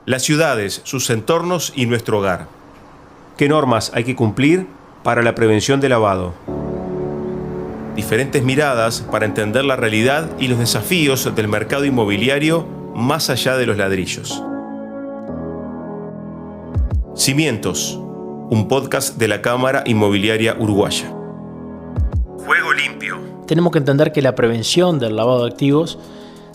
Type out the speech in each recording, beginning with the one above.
Las ciudades, sus entornos y nuestro hogar. ¿Qué normas hay que cumplir para la prevención de lavado? Diferentes miradas para entender la realidad y los desafíos del mercado inmobiliario más allá de los ladrillos. Cimientos, un podcast de la Cámara Inmobiliaria Uruguaya. Juego limpio. Tenemos que entender que la prevención del lavado de activos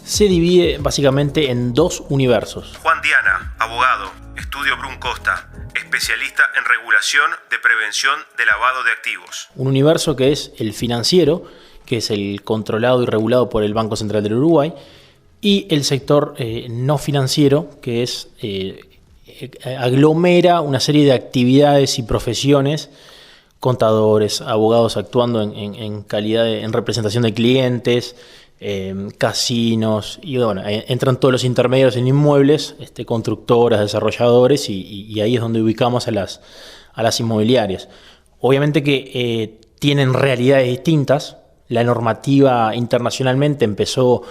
se divide básicamente en dos universos. Juan Diana, abogado, Estudio Brun Costa, especialista en regulación de prevención de lavado de activos. Un universo que es el financiero, que es el controlado y regulado por el Banco Central del Uruguay, y el sector no financiero, que es aglomera una serie de actividades y profesiones, contadores, abogados actuando en calidad en representación de clientes, casinos, y bueno, entran todos los intermediarios en inmuebles, constructoras, desarrolladores, y ahí es donde ubicamos a las inmobiliarias. Obviamente que tienen realidades distintas. La normativa internacionalmente empezó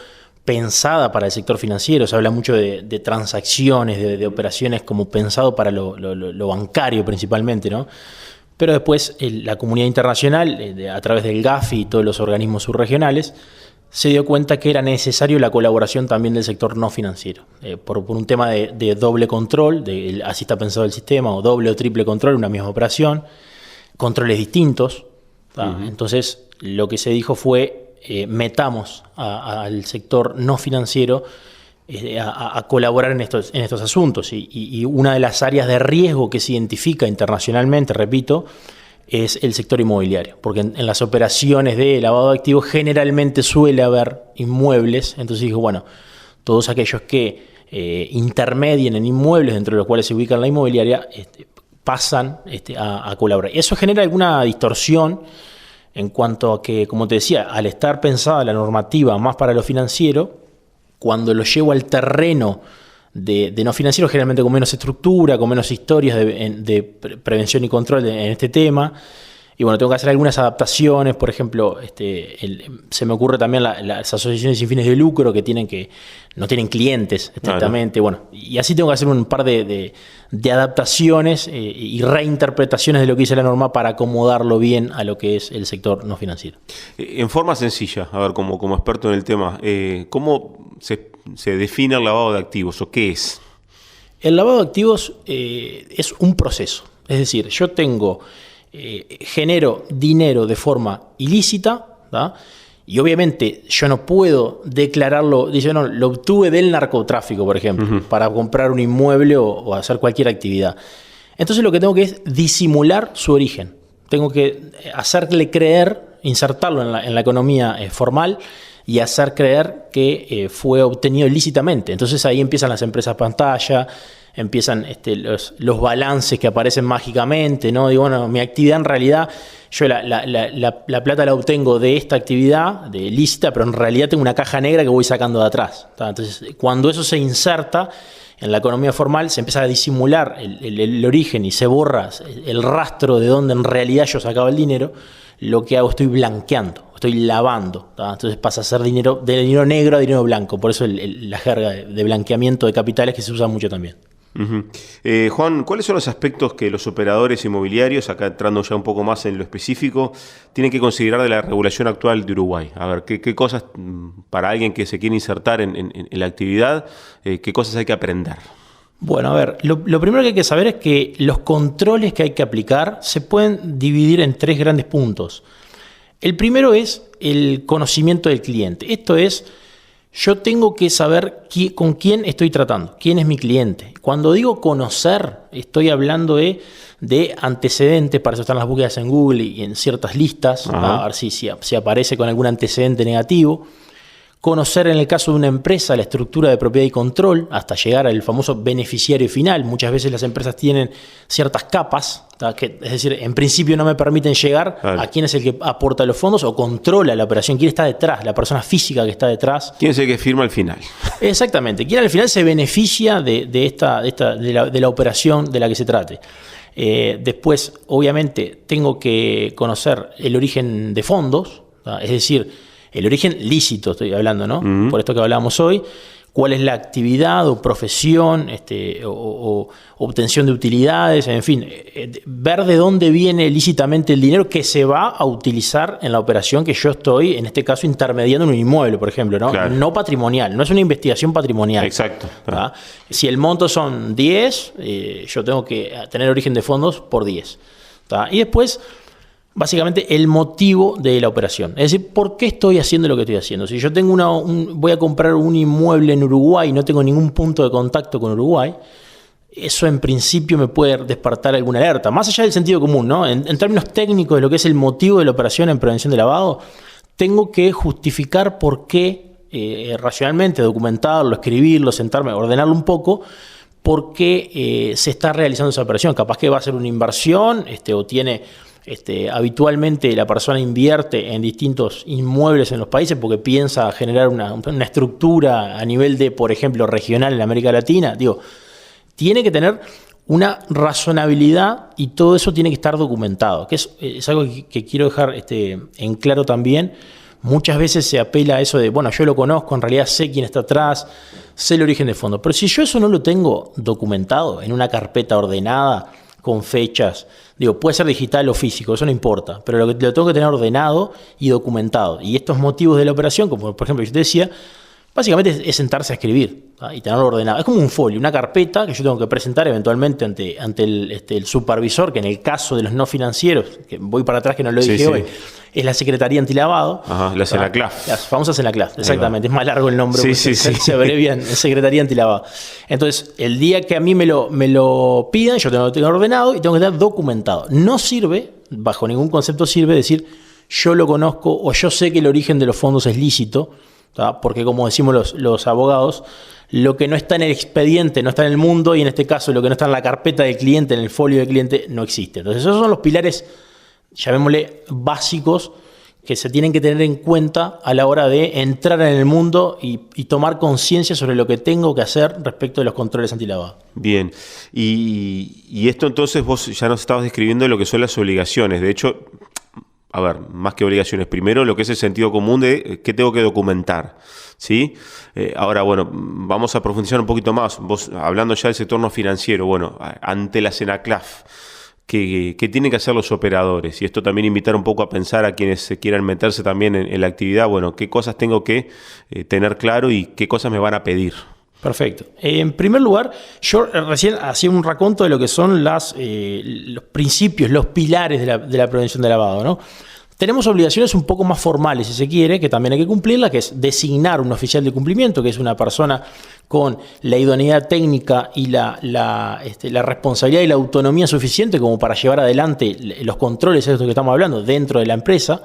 pensada para el sector financiero. Se habla mucho de transacciones, de operaciones como pensado para lo bancario principalmente, ¿no? Pero después la comunidad internacional, a través del GAFI y todos los organismos subregionales, se dio cuenta que era necesario la colaboración también del sector no financiero. Por un tema de doble control, así está pensado el sistema, o doble o triple control, una misma operación, controles distintos. Entonces, lo que se dijo fue, metamos al sector no financiero a colaborar en estos asuntos. Y una de las áreas de riesgo que se identifica internacionalmente, repito, es el sector inmobiliario, porque en las operaciones de lavado de activos generalmente suele haber inmuebles. Entonces dijo, bueno, todos aquellos que intermedien en inmuebles dentro de los cuales se ubica la inmobiliaria pasan a colaborar. Eso genera alguna distorsión en cuanto a que, como te decía, al estar pensada la normativa más para lo financiero, cuando lo llevo al terreno de no financiero, generalmente con menos estructura, con menos historias de prevención y control en este tema. Y bueno, tengo que hacer algunas adaptaciones. Por ejemplo, se me ocurre también las asociaciones sin fines de lucro que no tienen clientes estrictamente. Claro. Bueno, y así tengo que hacer un par de adaptaciones y reinterpretaciones de lo que dice la norma para acomodarlo bien a lo que es el sector no financiero. En forma sencilla, a ver, como experto en el tema, ¿cómo se define el lavado de activos o qué es? El lavado de activos es un proceso. Es decir, yo genero dinero de forma ilícita, ¿tá? Y obviamente yo no puedo declararlo, dice, no, lo obtuve del narcotráfico, por ejemplo, para comprar un inmueble o hacer cualquier actividad. Entonces lo que tengo que es disimular su origen. Tengo que hacerle creer, insertarlo en la economía formal y hacer creer que fue obtenido ilícitamente. Entonces ahí empiezan las empresas pantalla, empiezan los balances que aparecen mágicamente, ¿no? Digo, bueno, mi actividad en realidad, yo la plata la obtengo de esta actividad, de lícita, pero en realidad tengo una caja negra que voy sacando de atrás, ¿tá? Entonces, cuando eso se inserta en la economía formal, se empieza a disimular el origen y se borra el rastro de donde en realidad yo sacaba el dinero. Lo que hago, estoy blanqueando, estoy lavando, ¿tá? Entonces pasa a ser de dinero negro a dinero blanco. Por eso la jerga de blanqueamiento de capitales que se usa mucho también. Juan, ¿cuáles son los aspectos que los operadores inmobiliarios, acá entrando ya un poco más en lo específico, tienen que considerar de la regulación actual de Uruguay? A ver, ¿qué cosas, para alguien que se quiere insertar en la actividad, qué cosas hay que aprender? Bueno, a ver, lo primero que hay que saber es que los controles que hay que aplicar se pueden dividir en tres grandes puntos. El primero es el conocimiento del cliente. Esto es, yo tengo que saber con quién estoy tratando, quién es mi cliente. Cuando digo conocer, estoy hablando de antecedentes, para eso están las búsquedas en Google y en ciertas listas, a ver si aparece con algún antecedente negativo. Conocer, en el caso de una empresa, la estructura de propiedad y control hasta llegar al famoso beneficiario final. Muchas veces las empresas tienen ciertas capas, es decir, en principio no me permiten llegar a quién es el que aporta los fondos o controla la operación, quién está detrás, la persona física que está detrás. ¿Quién es el que firma al final? Exactamente, quién al final se beneficia de la operación de la que se trate. Después, obviamente, tengo que conocer el origen de fondos, es decir, el origen lícito estoy hablando, ¿no? Por esto que hablábamos hoy. cuál es la actividad o profesión o obtención de utilidades, en fin, ver de dónde viene lícitamente el dinero que se va a utilizar en la operación que yo estoy, en este caso, intermediando en un inmueble, por ejemplo, ¿no? Claro. No patrimonial, no es una investigación patrimonial. Exacto. ¿Tá? Si el monto son 10, yo tengo que tener origen de fondos por 10. ¿Tá? Y después, básicamente, el motivo de la operación. Es decir, ¿por qué estoy haciendo lo que estoy haciendo? Si yo tengo voy a comprar un inmueble en Uruguay y no tengo ningún punto de contacto con Uruguay, eso en principio me puede despertar alguna alerta. Más allá del sentido común, ¿no? En términos técnicos de lo que es el motivo de la operación en prevención de lavado, tengo que justificar por qué, racionalmente, documentarlo, escribirlo, sentarme, ordenarlo un poco, por qué se está realizando esa operación. Capaz que va a ser una inversión o tiene... habitualmente la persona invierte en distintos inmuebles en los países porque piensa generar una estructura a nivel de, por ejemplo, regional en América Latina. Digo, tiene que tener una razonabilidad y todo eso tiene que estar documentado, que es algo que quiero dejar en claro también. Muchas veces se apela a eso de, bueno, yo lo conozco, en realidad sé quién está atrás, sé el origen de fondo. Pero si yo eso no lo tengo documentado en una carpeta ordenada, con fechas, digo, puede ser digital o físico, eso no importa, pero lo tengo que tener ordenado y documentado. Y estos motivos de la operación, como por ejemplo yo te decía, básicamente es sentarse a escribir, ¿tá? Y tenerlo ordenado. Es como un folio, una carpeta que yo tengo que presentar eventualmente ante el supervisor, que en el caso de los no financieros, que voy para atrás que no lo dije hoy, es la Secretaría Antilavado. Ajá, la Senaclaf. Las famosas Senaclaf, exactamente. Es más largo el nombre, se abrevian en Secretaría Antilavado. Entonces, el día que a mí me lo pidan, yo tengo que tener ordenado y tengo que tener documentado. No sirve, bajo ningún concepto sirve decir yo lo conozco o yo sé que el origen de los fondos es lícito, ¿tá? Porque como decimos los abogados, lo que no está en el expediente no está en el mundo y en este caso lo que no está en la carpeta del cliente, en el folio del cliente, no existe. Entonces, esos son los pilares, llamémosle básicos, que se tienen que tener en cuenta a la hora de entrar en el mundo y tomar conciencia sobre lo que tengo que hacer respecto de los controles antilavado. Bien, y esto entonces vos ya nos estabas describiendo lo que son las obligaciones. De hecho, a ver, más que obligaciones, primero lo que es el sentido común de qué tengo que documentar, ¿sí? Ahora, bueno, vamos a profundizar un poquito más. Vos, hablando ya del sector no financiero, bueno, ante la Senaclaf, ¿qué tienen que hacer los operadores? Y esto también invitar un poco a pensar a quienes se quieran meterse también en la actividad, bueno, qué cosas tengo que tener claro y qué cosas me van a pedir. Perfecto. En primer lugar, yo recién hacía un raconto de lo que son los principios, los pilares de la prevención de lavado, ¿no? Tenemos obligaciones un poco más formales, si se quiere, que también hay que cumplirlas, que es designar un oficial de cumplimiento, que es una persona con la idoneidad técnica y la responsabilidad y la autonomía suficiente como para llevar adelante los controles de esto que estamos hablando dentro de la empresa.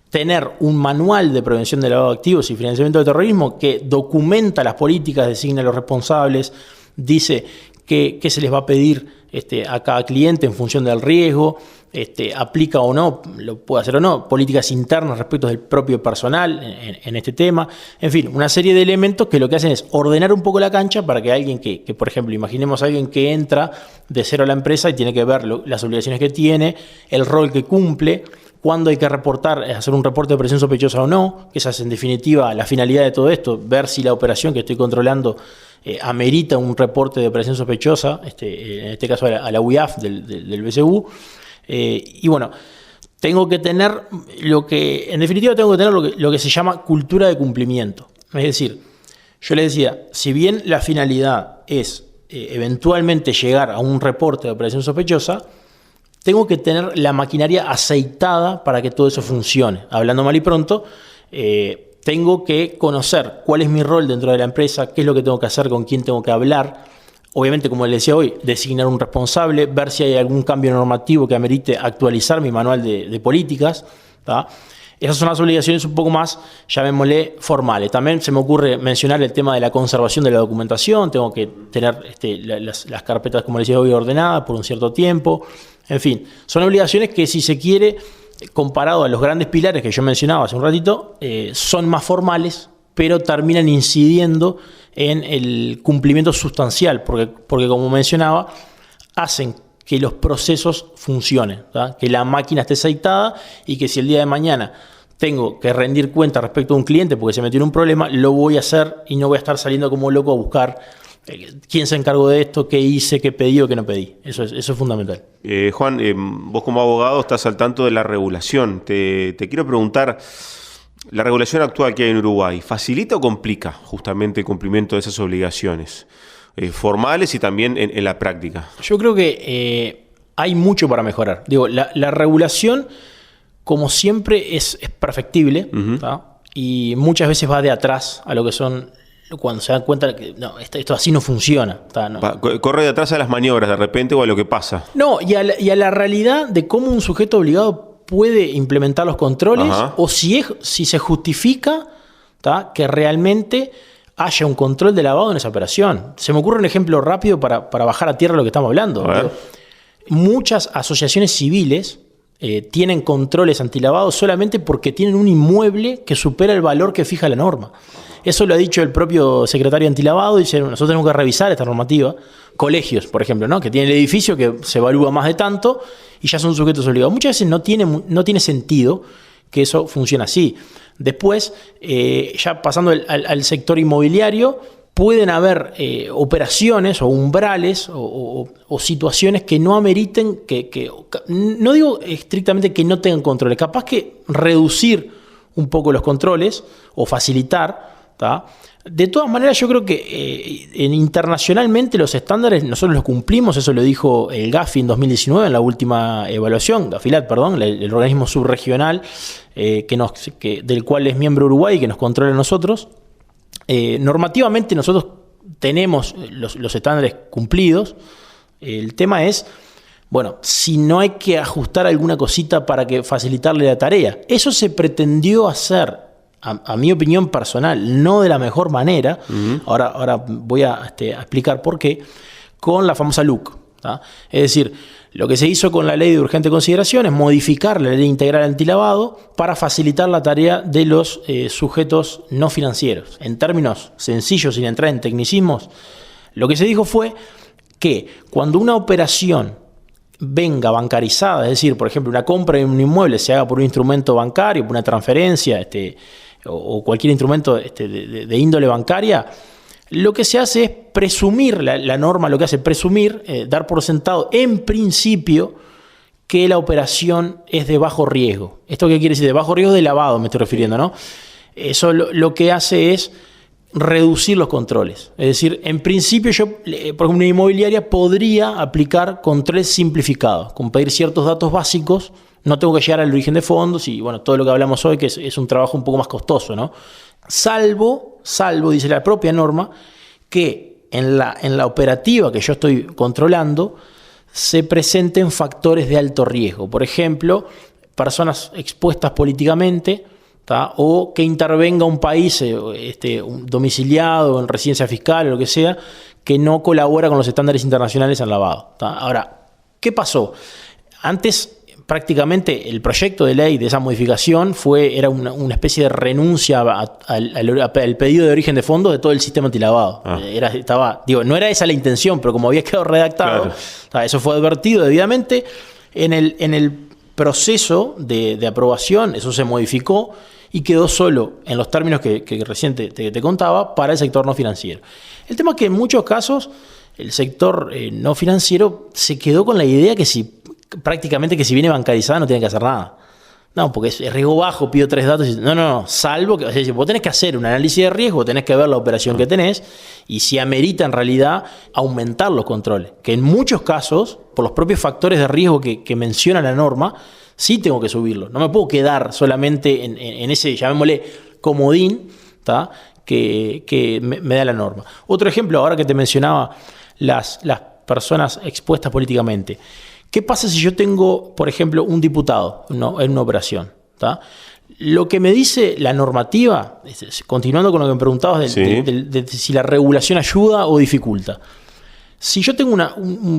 Tener un manual de prevención de lavado de activos y financiamiento de terrorismo que documenta las políticas, designa a los responsables, dice qué se les va a pedir a cada cliente en función del riesgo, aplica o no, lo puede hacer o no, políticas internas respecto del propio personal en este tema. En fin, una serie de elementos que lo que hacen es ordenar un poco la cancha para que alguien que por ejemplo, imaginemos a alguien que entra de cero a la empresa y tiene que ver las obligaciones que tiene, el rol que cumple, cuándo hay que reportar, hacer un reporte de operación sospechosa o no, que esa es en definitiva la finalidad de todo esto, ver si la operación que estoy controlando amerita un reporte de operación sospechosa, en este caso a la UIAF del BCU. Y bueno, tengo que tener lo que se llama cultura de cumplimiento. Es decir, yo les decía, si bien la finalidad es eventualmente llegar a un reporte de operación sospechosa, tengo que tener la maquinaria aceitada para que todo eso funcione. Hablando mal y pronto, tengo que conocer cuál es mi rol dentro de la empresa, qué es lo que tengo que hacer, con quién tengo que hablar. Obviamente, como les decía hoy, designar un responsable, ver si hay algún cambio normativo que amerite actualizar mi manual de políticas, ¿tá? Esas son las obligaciones un poco más, llamémosle, formales. También se me ocurre mencionar el tema de la conservación de la documentación. Tengo que tener las carpetas, como les decía hoy, ordenadas por un cierto tiempo. En fin, son obligaciones que, si se quiere, comparado a los grandes pilares que yo mencionaba hace un ratito, son más formales, pero terminan incidiendo en el cumplimiento sustancial, porque como mencionaba, hacen que los procesos funcionen, ¿tá? Que la máquina esté aceitada y que si el día de mañana tengo que rendir cuenta respecto a un cliente porque se metió en un problema, lo voy a hacer y no voy a estar saliendo como loco a buscar quién se encargó de esto, qué hice, qué pedí o qué no pedí. Eso es fundamental. Juan, vos como abogado estás al tanto de la regulación. Te quiero preguntar, ¿la regulación actual que hay en Uruguay facilita o complica justamente el cumplimiento de esas obligaciones formales y también en la práctica? Yo creo que hay mucho para mejorar. Digo, la regulación, como siempre, es perfectible, y muchas veces va de atrás a lo que son, cuando se dan cuenta que no, esto así no funciona. No. Corre de atrás a las maniobras de repente o a lo que pasa. No, y a la realidad de cómo un sujeto obligado puede implementar los controles, o si se justifica que realmente haya un control de lavado en esa operación. Se me ocurre un ejemplo rápido para bajar a tierra lo que estamos hablando. Muchas asociaciones civiles tienen controles antilavado solamente porque tienen un inmueble que supera el valor que fija la norma. Eso lo ha dicho el propio secretario antilavado. Dice, nosotros tenemos que revisar esta normativa. Colegios, por ejemplo, ¿no? Que tienen el edificio que se evalúa más de tanto y ya son sujetos obligados. Muchas veces no tiene sentido que eso funcione así. Después, ya pasando al sector inmobiliario, pueden haber operaciones o umbrales o situaciones que no ameriten, no digo estrictamente que no tengan controles, capaz que reducir un poco los controles o facilitar. De todas maneras, yo creo que internacionalmente los estándares nosotros los cumplimos. Eso lo dijo el Gafi en 2019 en la última evaluación, Gafilat, perdón, el organismo subregional del cual es miembro Uruguay y que nos controla a nosotros. Normativamente nosotros tenemos los estándares cumplidos. El tema es, bueno, si no hay que ajustar alguna cosita para facilitarle la tarea. Eso se pretendió hacer, a mi opinión personal, no de la mejor manera. Ahora voy a explicar por qué, con la famosa LUC. Es decir, lo que se hizo con la ley de urgente consideración es modificar la ley integral antilavado para facilitar la tarea de los sujetos no financieros. En términos sencillos, sin entrar en tecnicismos, lo que se dijo fue que cuando una operación venga bancarizada, es decir, por ejemplo, una compra de un inmueble se haga por un instrumento bancario, por una transferencia, o cualquier instrumento de índole bancaria, lo que se hace es presumir, la norma lo que hace es presumir, dar por sentado en principio que la operación es de bajo riesgo. ¿Esto qué quiere decir? De bajo riesgo de lavado me estoy refiriendo, ¿no? Eso lo que hace es reducir los controles. Es decir, en principio yo, por ejemplo, una inmobiliaria podría aplicar controles simplificados, con pedir ciertos datos básicos. No tengo que llegar al origen de fondos y bueno, todo lo que hablamos hoy, que es un trabajo un poco más costoso, ¿no? Salvo, dice la propia norma, que en la operativa que yo estoy controlando se presenten factores de alto riesgo. Por ejemplo, personas expuestas políticamente, o que intervenga un país un domiciliado en residencia fiscal o lo que sea, que no colabora con los estándares internacionales en lavado. Ahora, ¿qué pasó? Antes, prácticamente el proyecto de ley de esa modificación era una especie de renuncia al pedido de origen de fondos de todo el sistema antilavado. No era esa la intención, pero como había quedado redactado, claro, eso fue advertido debidamente. En el proceso de aprobación, eso se modificó y quedó solo en los términos que recién te contaba para el sector no financiero. El tema es que en muchos casos el sector no financiero se quedó con la idea que si viene bancarizada no tiene que hacer nada. No, porque es riesgo bajo, pido 3 datos. No, salvo que, o sea, vos tenés que hacer un análisis de riesgo, tenés que ver la operación que tenés y si amerita en realidad aumentar los controles. Que en muchos casos, por los propios factores de riesgo que menciona la norma, sí tengo que subirlo. No me puedo quedar solamente en ese, llamémosle, comodín, que me da la norma. Otro ejemplo, ahora que te mencionaba las personas expuestas políticamente. ¿Qué pasa si yo tengo, por ejemplo, un diputado en una operación? Lo que me dice la normativa, continuando con lo que me preguntabas de si la regulación ayuda o dificulta. Si yo tengo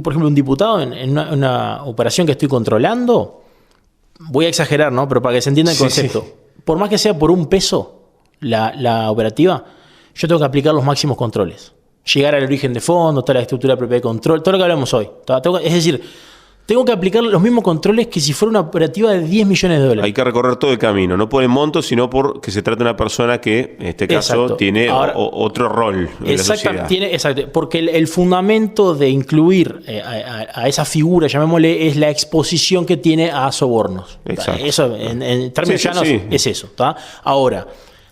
por ejemplo, un diputado en una operación que estoy controlando, voy a exagerar, ¿no? Pero para que se entienda el concepto. Por más que sea por un peso la operativa, yo tengo que aplicar los máximos controles. Llegar al origen de fondo, toda la estructura propia de control, todo lo que hablamos hoy. Es decir, tengo que aplicar los mismos controles que si fuera una operativa de 10 millones de dólares. Hay que recorrer todo el camino, no por el monto, sino por que se trata de una persona que, en este caso, Exacto. tiene Ahora, otro rol en la sociedad. Exacto, porque el fundamento de incluir a esa figura, llamémosle, es la exposición que tiene a sobornos. Exacto. Eso, en términos Sí, llanos, sí. es eso. ¿Tá? Ahora,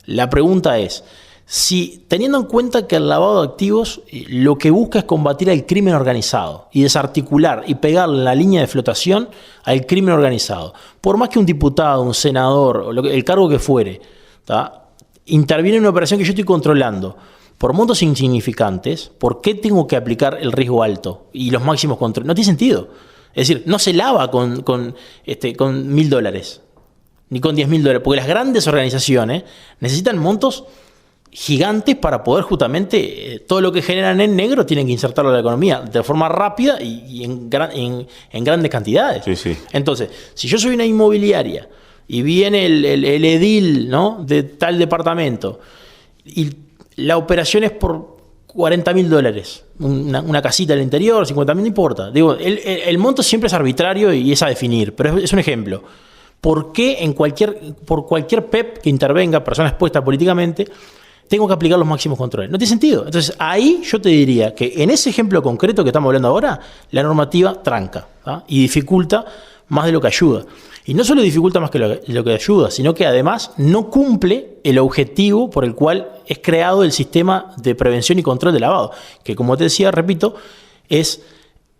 la pregunta es, si teniendo en cuenta que el lavado de activos lo que busca es combatir al crimen organizado y desarticular y pegarle la línea de flotación al crimen organizado, por más que un diputado, un senador, o el cargo que fuere, ¿tá? interviene en una operación que yo estoy controlando por montos insignificantes, ¿por qué tengo que aplicar el riesgo alto y los máximos controles? No tiene sentido. Es decir, no se lava con $1.000 ni con $10.000, porque las grandes organizaciones necesitan montos gigantes para poder justamente todo lo que generan en negro tienen que insertarlo en la economía de forma rápida y en grandes cantidades. Sí, sí. Entonces, si yo soy una inmobiliaria y viene el edil, ¿no?, de tal departamento y la operación es por $40.000, una casita al interior, $50.000, no importa. Digo, el monto siempre es arbitrario y es a definir, pero es un ejemplo. ¿Por qué por cualquier PEP que intervenga, persona expuesta políticamente, tengo que aplicar los máximos controles? No tiene sentido. Entonces, ahí yo te diría que en ese ejemplo concreto que estamos hablando ahora, la normativa tranca, ¿tá? Y dificulta más de lo que ayuda. Y no solo dificulta más que lo que ayuda, sino que además no cumple el objetivo por el cual es creado el sistema de prevención y control de lavado, que, como te decía, repito, es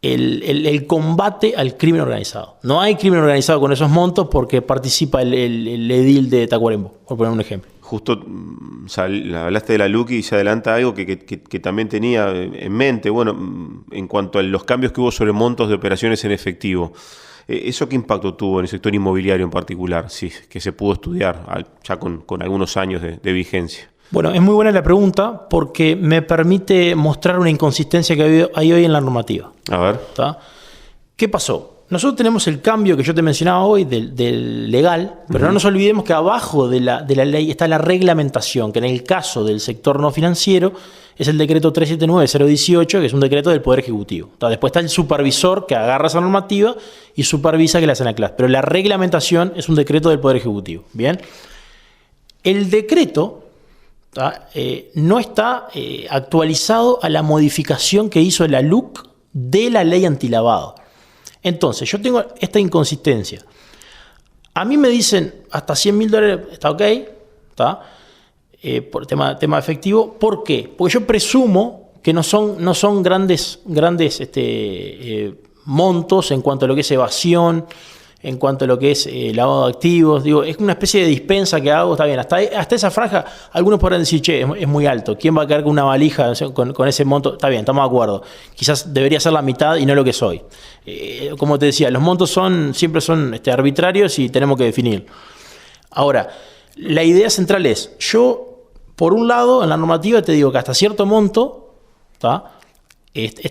el combate al crimen organizado. No hay crimen organizado con esos montos porque participa el edil de Tacuarembó, por poner un ejemplo. Justo hablaste de la LUC y se adelanta algo que también tenía en mente, bueno, en cuanto a los cambios que hubo sobre montos de operaciones en efectivo. ¿Eso qué impacto tuvo en el sector inmobiliario en particular? Sí, que se pudo estudiar ya con algunos años de vigencia. Bueno, es muy buena la pregunta porque me permite mostrar una inconsistencia que hay hoy en la normativa. A ver. ¿Tá? ¿Qué pasó? Nosotros tenemos el cambio que yo te mencionaba hoy del legal, pero no nos olvidemos que abajo de la ley está la reglamentación, que en el caso del sector no financiero es el decreto 379-018, que es un decreto del Poder Ejecutivo. ¿Tá? Después está el supervisor que agarra esa normativa y supervisa que la hacen a clase. Pero la reglamentación es un decreto del Poder Ejecutivo. Bien. El decreto no está actualizado a la modificación que hizo la LUC de la ley antilavado. Entonces, yo tengo esta inconsistencia. A mí me dicen hasta $100.000 está ok, ¿tá? Por tema efectivo. ¿Por qué? Porque yo presumo que no son grandes montos en cuanto a lo que es evasión, en cuanto a lo que es lavado de activos. Digo, es una especie de dispensa que hago, está bien. Hasta esa franja, algunos podrán decir, che, es muy alto. ¿Quién va a caer con una valija con ese monto? Está bien, estamos de acuerdo. Quizás debería ser la mitad y no lo que soy. Como te decía, los montos siempre son arbitrarios y tenemos que definir. Ahora, la idea central es, yo, por un lado, en la normativa te digo que hasta cierto monto está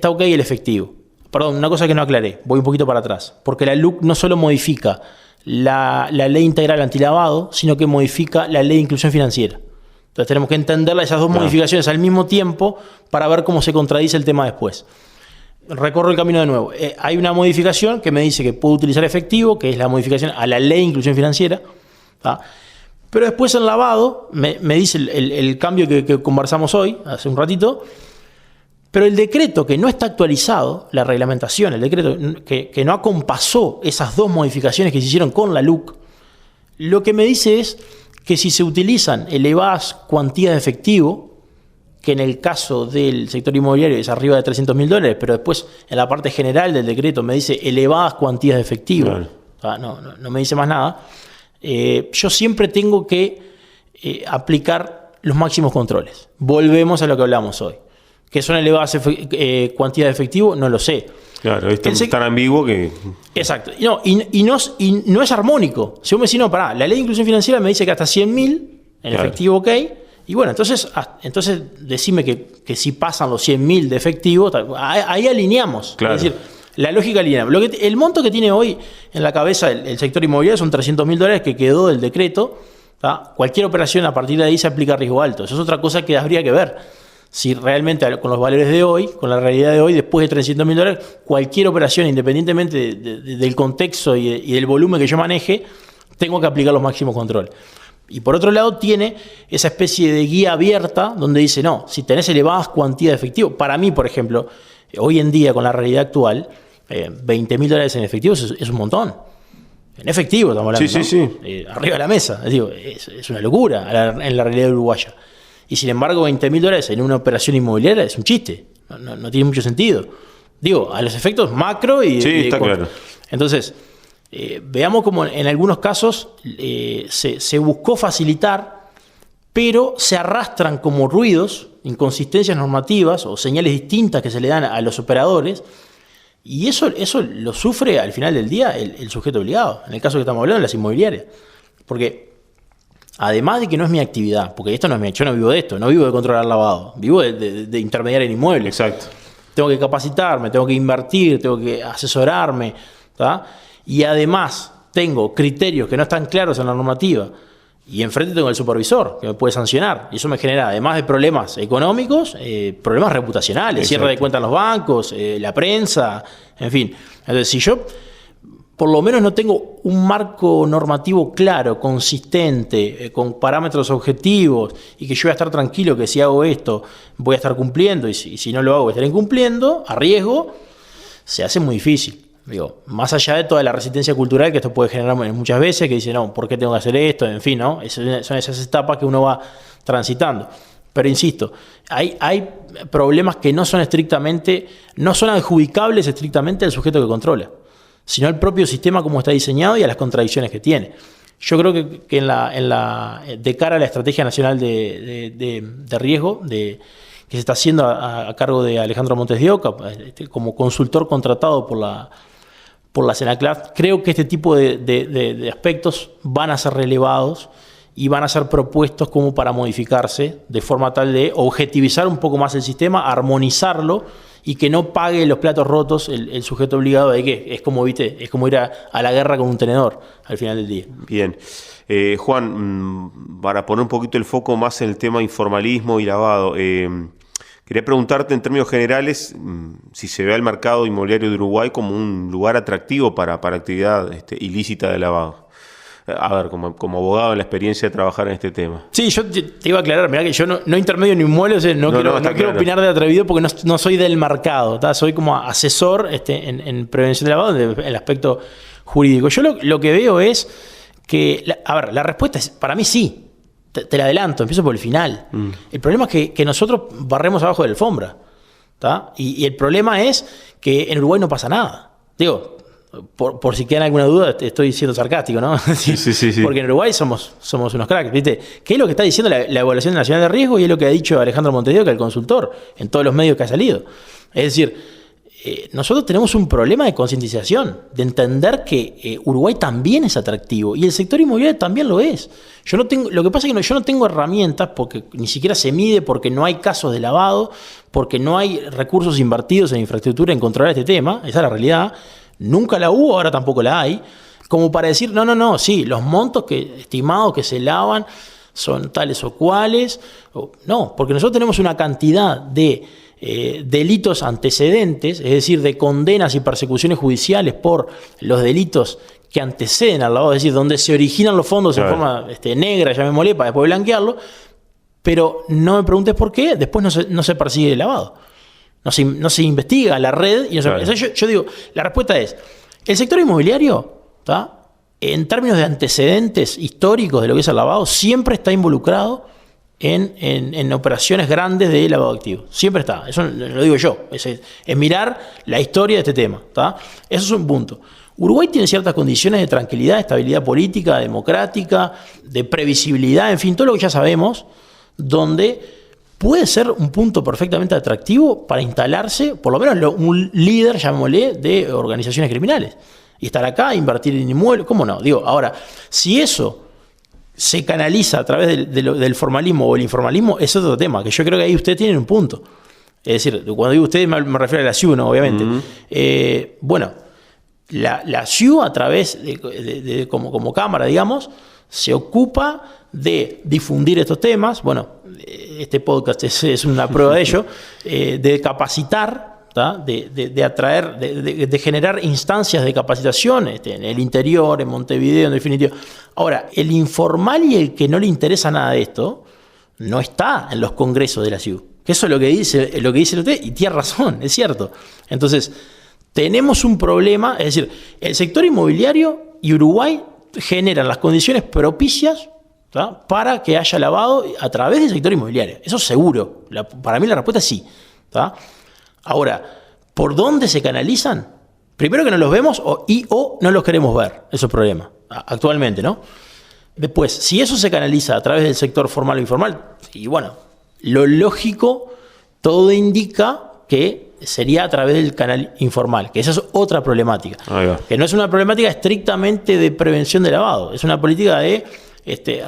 ok el efectivo. Perdón, una cosa que no aclaré, voy un poquito para atrás, porque la LUC no solo modifica la ley integral antilavado, sino que modifica la ley de inclusión financiera. Entonces tenemos que entender esas dos modificaciones al mismo tiempo para ver cómo se contradice el tema después. Recorro el camino de nuevo. Hay una modificación que me dice que puedo utilizar efectivo, que es la modificación a la ley de inclusión financiera, ¿tá? Pero después el lavado, me dice el cambio que conversamos hoy, hace un ratito. Pero el decreto que no está actualizado, la reglamentación, el decreto que no acompasó esas dos modificaciones que se hicieron con la LUC, lo que me dice es que si se utilizan elevadas cuantías de efectivo, que en el caso del sector inmobiliario es arriba de $300.000, pero después en la parte general del decreto me dice elevadas cuantías de efectivo, claro. O sea, no me dice más nada, yo siempre tengo que aplicar los máximos controles. Volvemos a lo que hablamos hoy. ¿Que son elevadas cuantías de efectivo? No lo sé. Claro, es tan ambiguo que... Exacto. Y no es armónico. Si vos me decís, no, pará, la ley de inclusión financiera me dice que hasta 100.000 en efectivo, ok. Y bueno, entonces decime que si pasan los 100.000 de efectivo, ahí alineamos. Claro. Es decir, la lógica alineamos. El monto que tiene hoy en la cabeza el sector inmobiliario son $300.000 que quedó del decreto. ¿Tá? Cualquier operación a partir de ahí se aplica riesgo alto. Eso es otra cosa que habría que ver. si realmente con los valores de hoy, con la realidad de hoy, después de $300.000, cualquier operación, independientemente del contexto y del volumen que yo maneje, tengo que aplicar los máximos controles. Y por otro lado tiene esa especie de guía abierta donde dice, no, si tenés elevadas cantidades de efectivo, para mí, por ejemplo, hoy en día con la realidad actual, $20.000 en efectivo es un montón. En efectivo estamos hablando, sí, ¿no? sí. Arriba de la mesa. Es una locura en la realidad uruguaya. Y sin embargo, $20.000 en una operación inmobiliaria es un chiste. No tiene mucho sentido. Digo, a los efectos macro y... Sí, está claro. Entonces, veamos como en algunos casos se buscó facilitar, pero se arrastran como ruidos, inconsistencias normativas o señales distintas que se le dan a los operadores, y eso lo sufre al final del día el sujeto obligado, en el caso que estamos hablando de las inmobiliarias. Porque además de que no es mi actividad, porque esto no es yo no vivo de esto, no vivo de controlar lavado, vivo de intermediar en inmuebles. Exacto. Tengo que capacitarme, tengo que invertir, tengo que asesorarme, ¿tá? Y además tengo criterios que no están claros en la normativa, y enfrente tengo el supervisor que me puede sancionar, y eso me genera, además de problemas económicos, problemas reputacionales. Exacto. Cierre de cuentas en los bancos, la prensa, en fin. Entonces, si yo por lo menos no tengo un marco normativo claro, consistente, con parámetros objetivos, y que yo voy a estar tranquilo que si hago esto voy a estar cumpliendo, y si no lo hago estaré incumpliendo, a riesgo, se hace muy difícil. Digo, más allá de toda la resistencia cultural que esto puede generar muchas veces, que dice, no, ¿por qué tengo que hacer esto? En fin, ¿no? Son esas etapas que uno va transitando. Pero insisto, hay problemas que no son adjudicables estrictamente al sujeto que controla, sino al propio sistema como está diseñado y a las contradicciones que tiene. Yo creo que de cara a la Estrategia Nacional de Riesgo, que se está haciendo a cargo de Alejandro Montes de Oca, como consultor contratado por la Senaclaf, creo que este tipo de aspectos van a ser relevados y van a ser propuestos como para modificarse de forma tal de objetivizar un poco más el sistema, armonizarlo y que no pague los platos rotos el sujeto obligado de que es como ir a la guerra con un tenedor al final del día. Bien. Juan, para poner un poquito el foco más en el tema informalismo y lavado, quería preguntarte en términos generales si se ve al mercado inmobiliario de Uruguay como un lugar atractivo para actividad ilícita de lavado. A ver, como abogado en la experiencia de trabajar en este tema. Sí, yo te iba a aclarar, mirá que yo no intermedio en inmuebles, no quiero opinar de atrevido porque no soy del mercado, ¿tá? Soy como asesor en prevención de lavado en el aspecto jurídico. Yo lo que veo es que, la respuesta es, para mí sí, te la adelanto, empiezo por el final. El problema es que nosotros barremos abajo de la alfombra, ¿tá? Y el problema es que en Uruguay no pasa nada. Digo, por si queda alguna duda, estoy siendo sarcástico, ¿no? Sí. Porque en Uruguay somos unos cracks, ¿viste? ¿Qué es lo que está diciendo la Evaluación Nacional de Riesgo y es lo que ha dicho Alejandro Montes de Oca, el consultor, en todos los medios que ha salido? Es decir, nosotros tenemos un problema de concientización, de entender que Uruguay también es atractivo y el sector inmobiliario también lo es. Lo que pasa es que yo no tengo herramientas porque ni siquiera se mide, porque no hay casos de lavado, porque no hay recursos invertidos en infraestructura en controlar este tema, esa es la realidad. Nunca la hubo, ahora tampoco la hay, como para decir, no, sí, los montos estimados que se lavan son tales o cuales. No, porque nosotros tenemos una cantidad de delitos antecedentes, es decir, de condenas y persecuciones judiciales por los delitos que anteceden al lavado, es decir, donde se originan los fondos en forma negra, llamémosle, para después blanquearlo, pero no me preguntes por qué, después no se persigue el lavado. No se investiga la red. Yo digo, la respuesta es, el sector inmobiliario, ¿tá? En términos de antecedentes históricos de lo que es el lavado, siempre está involucrado en operaciones grandes de lavado activo. Siempre está. Eso lo digo yo. Es mirar la historia de este tema, ¿tá? Eso es un punto. Uruguay tiene ciertas condiciones de tranquilidad, de estabilidad política, democrática, de previsibilidad, en fin, todo lo que ya sabemos, donde puede ser un punto perfectamente atractivo para instalarse, por lo menos un líder, llamémosle, de organizaciones criminales. Y estar acá, invertir en inmuebles, ¿cómo no? Digo, ahora, si eso se canaliza a través del formalismo o el informalismo, es otro tema, que yo creo que ahí ustedes tienen un punto. Es decir, cuando digo ustedes me refiero a la CIU, ¿no? Obviamente. Bueno, la CIU a través como cámara, digamos, se ocupa de difundir estos temas. Bueno, este podcast es una prueba de ello, de capacitar, de atraer, de generar instancias de capacitación en el interior, en Montevideo, en definitiva. Ahora, el informal y el que no le interesa nada de esto no está en los congresos de la CIU. Que eso es lo que dice usted, y tiene razón, es cierto. Entonces, tenemos un problema, es decir, el sector inmobiliario y Uruguay generan las condiciones propicias para que haya lavado a través del sector inmobiliario. Eso es seguro. Para mí la respuesta es sí. Ahora, ¿por dónde se canalizan? Primero que no los vemos o no los queremos ver. Eso es el problema actualmente, ¿no? Después, si eso se canaliza a través del sector formal o informal, y bueno, lo lógico, todo indica que sería a través del canal informal, que esa es otra problemática. Que no es una problemática estrictamente de prevención de lavado, es una política de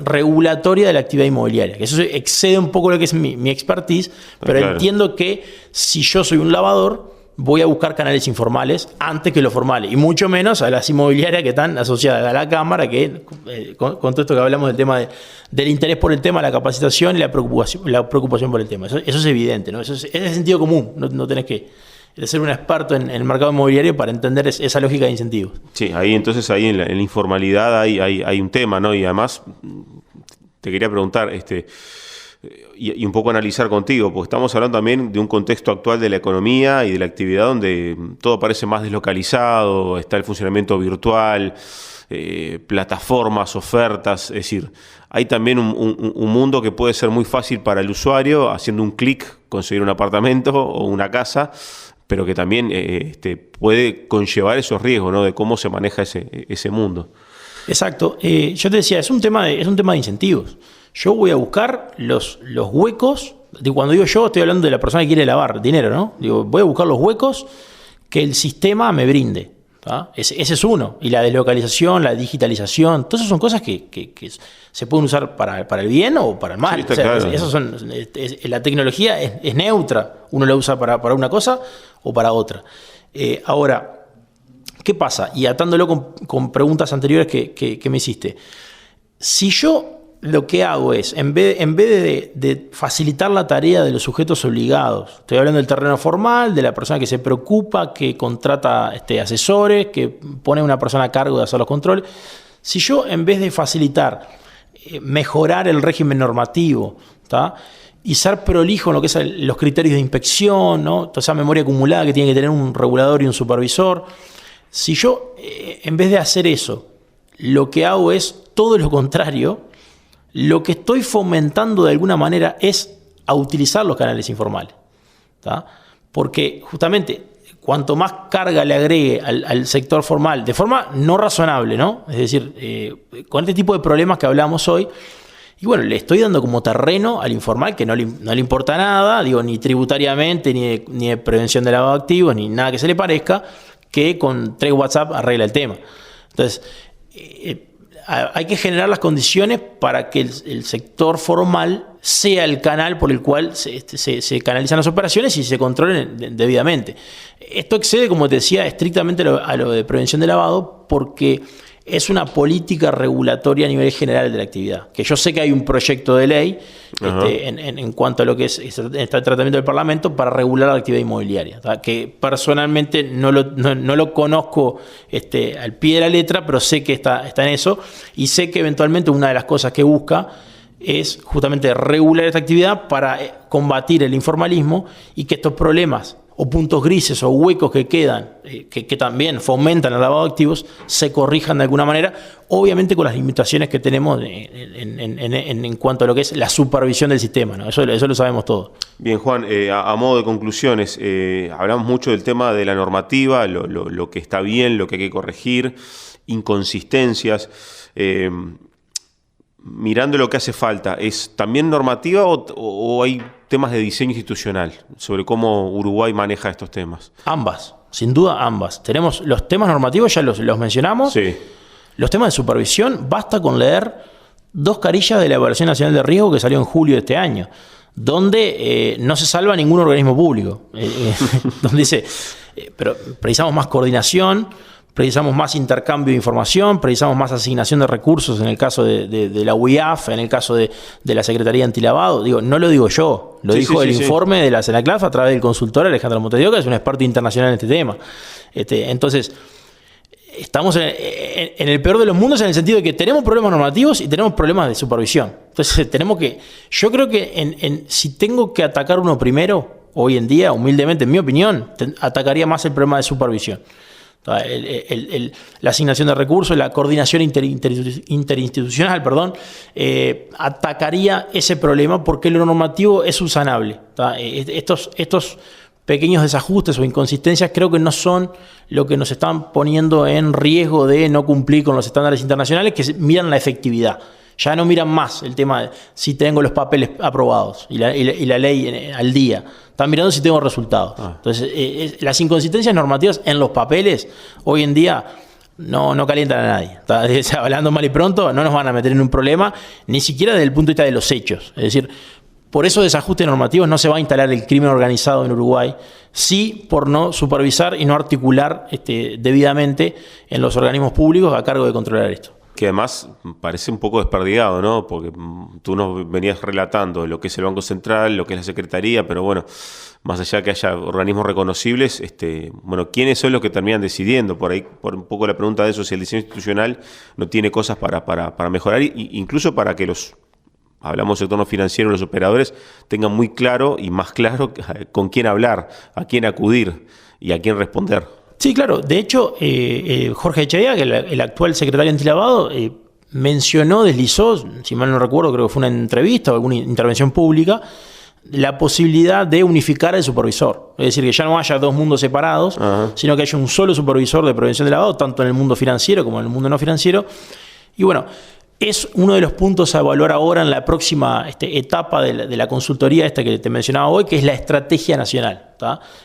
regulatoria de la actividad inmobiliaria, que eso excede un poco lo que es mi expertise, pero claro, entiendo que si yo soy un lavador, voy a buscar canales informales antes que los formales, y mucho menos a las inmobiliarias que están asociadas a la Cámara, que con todo esto que hablamos del tema del interés por el tema, la capacitación y la preocupación por el tema. Eso es evidente, ¿no? Eso es de sentido común, no tenés que ser un experto en el mercado inmobiliario para entender esa lógica de incentivos. Sí, ahí en la informalidad hay un tema, ¿no? Y además te quería preguntar, y un poco analizar contigo, porque estamos hablando también de un contexto actual de la economía y de la actividad donde todo parece más deslocalizado, está el funcionamiento virtual, plataformas, ofertas, es decir, hay también un mundo que puede ser muy fácil para el usuario, haciendo un clic, conseguir un apartamento o una casa, pero que también puede conllevar esos riesgos, ¿no? De cómo se maneja ese mundo. Exacto. Yo te decía, es un tema de incentivos. Yo voy a buscar los huecos, cuando digo yo, estoy hablando de la persona que quiere lavar dinero, ¿no? Digo, voy a buscar los huecos que el sistema me brinde. Ese es uno. Y la deslocalización, la digitalización, todas esas son cosas que se pueden usar para el bien o para el mal. Sí, claro. La tecnología es neutra. Uno la usa para una cosa o para otra. Ahora, ¿qué pasa? Y atándolo con preguntas anteriores que me hiciste. Si yo lo que hago es, en vez de facilitar la tarea de los sujetos obligados, estoy hablando del terreno formal, de la persona que se preocupa, que contrata asesores, que pone a una persona a cargo de hacer los controles, si yo en vez de facilitar, mejorar el régimen normativo, y ser prolijo en lo que es los criterios de inspección, ¿no? Toda esa memoria acumulada que tiene que tener un regulador y un supervisor, si yo en vez de hacer eso, lo que hago es todo lo contrario, lo que estoy fomentando de alguna manera es a utilizar los canales informales. Porque justamente cuanto más carga le agregue al sector formal, de forma no razonable, ¿no? Es decir, con este tipo de problemas que hablamos hoy, y bueno, le estoy dando como terreno al informal que no le importa nada, ni tributariamente, ni de prevención de lavado de activos, ni nada que se le parezca, que con 3 WhatsApp arregla el tema. Entonces, hay que generar las condiciones para que el sector formal sea el canal por el cual se canalizan las operaciones y se controlen debidamente. Esto excede, como te decía, estrictamente a lo de prevención de lavado, porque es una política regulatoria a nivel general de la actividad. Que yo sé que hay un proyecto de ley en cuanto a lo que está el tratamiento del Parlamento para regular la actividad inmobiliaria, que personalmente no lo conozco al pie de la letra, pero sé que está en eso, y sé que eventualmente una de las cosas que busca es justamente regular esta actividad para combatir el informalismo y que estos problemas o puntos grises o huecos que quedan, que también fomentan el lavado de activos, se corrijan de alguna manera, obviamente con las limitaciones que tenemos en cuanto a lo que es la supervisión del sistema, ¿no? Eso lo sabemos todos. Bien, Juan, a modo de conclusiones, hablamos mucho del tema de la normativa, lo que está bien, lo que hay que corregir, inconsistencias. Mirando lo que hace falta, ¿es también normativa o hay temas de diseño institucional sobre cómo Uruguay maneja estos temas? Ambas, sin duda ambas. Tenemos los temas normativos, ya los mencionamos. Sí. Los temas de supervisión, basta con leer 2 carillas de la Evaluación Nacional de Riesgo que salió en julio de este año, donde no se salva ningún organismo público. Donde dice, pero precisamos más coordinación, precisamos más intercambio de información, precisamos más asignación de recursos en el caso de la UIAF, en el caso de la Secretaría Antilavado. No lo digo yo, lo dijo el informe de la CENACLAF a través del consultor Alejandro Montedio, que es un experto internacional en este tema. Entonces, estamos en el peor de los mundos en el sentido de que tenemos problemas normativos y tenemos problemas de supervisión. Entonces, yo creo que si tengo que atacar uno primero, hoy en día, humildemente, en mi opinión, atacaría más el problema de supervisión. La asignación de recursos, la coordinación interinstitucional, atacaría ese problema porque lo normativo es subsanable. Estos pequeños desajustes o inconsistencias creo que no son lo que nos están poniendo en riesgo de no cumplir con los estándares internacionales, que miran la efectividad. Ya no miran más el tema de si tengo los papeles aprobados y la ley al día. Están mirando si tengo resultados. Entonces, las inconsistencias normativas en los papeles hoy en día no calientan a nadie. Hablando mal y pronto, no nos van a meter en un problema, ni siquiera desde el punto de vista de los hechos. Es decir, por esos desajustes normativos no se va a instalar el crimen organizado en Uruguay, sí por no supervisar y no articular debidamente en los organismos públicos a cargo de controlar esto. Que además parece un poco desperdigado, ¿no? Porque tú nos venías relatando lo que es el Banco Central, lo que es la Secretaría, pero bueno, más allá de que haya organismos reconocibles, ¿quiénes son los que terminan decidiendo? Por ahí, por un poco la pregunta de eso, si el diseño institucional no tiene cosas para mejorar, incluso para que hablamos del entorno financiero, los operadores tengan muy claro y más claro con quién hablar, a quién acudir y a quién responder. Sí, claro. De hecho, Jorge Echevía, que el actual secretario antilavado, deslizó, si mal no recuerdo, creo que fue una entrevista o alguna intervención pública, la posibilidad de unificar el supervisor. Es decir, que ya no haya dos mundos separados, sino que haya un solo supervisor de prevención de lavado, tanto en el mundo financiero como en el mundo no financiero. Y bueno, es uno de los puntos a evaluar ahora en la próxima etapa de la consultoría que te mencionaba hoy, que es la estrategia nacional.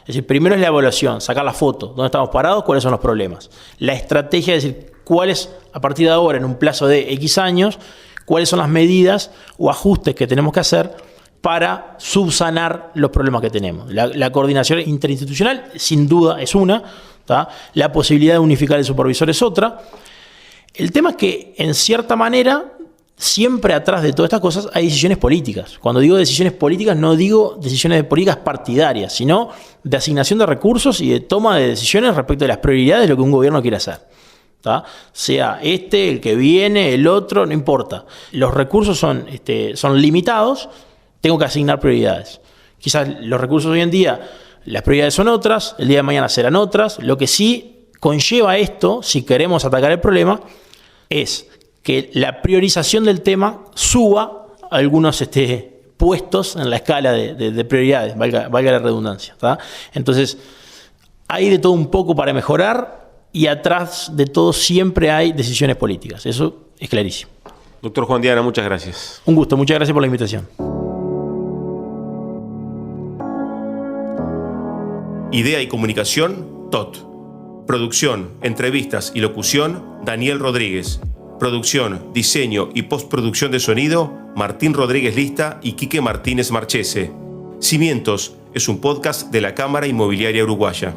Es decir, primero es la evaluación, sacar la foto, dónde estamos parados, cuáles son los problemas. La estrategia es decir, cuáles, a partir de ahora, en un plazo de X años, cuáles son las medidas o ajustes que tenemos que hacer para subsanar los problemas que tenemos. La coordinación interinstitucional, sin duda, es una. La posibilidad de unificar el supervisor es otra. El tema es que, en cierta manera, siempre atrás de todas estas cosas hay decisiones políticas. Cuando digo decisiones políticas, no digo decisiones políticas partidarias, sino de asignación de recursos y de toma de decisiones respecto de las prioridades de lo que un gobierno quiere hacer. Sea el que viene, el otro, no importa. Los recursos son limitados, tengo que asignar prioridades. Quizás los recursos hoy en día, las prioridades son otras, el día de mañana serán otras. Lo que sí conlleva esto, si queremos atacar el problema, es que la priorización del tema suba algunos puestos en la escala de prioridades, valga la redundancia. Entonces, hay de todo un poco para mejorar y atrás de todo siempre hay decisiones políticas. Eso es clarísimo. Doctor Juan Diana, muchas gracias. Un gusto, muchas gracias por la invitación. Idea y comunicación, TOT. Producción, entrevistas y locución, Daniel Rodríguez. Producción, diseño y postproducción de sonido, Martín Rodríguez Lista y Quique Martínez Marchese. Cimientos es un podcast de la Cámara Inmobiliaria Uruguaya.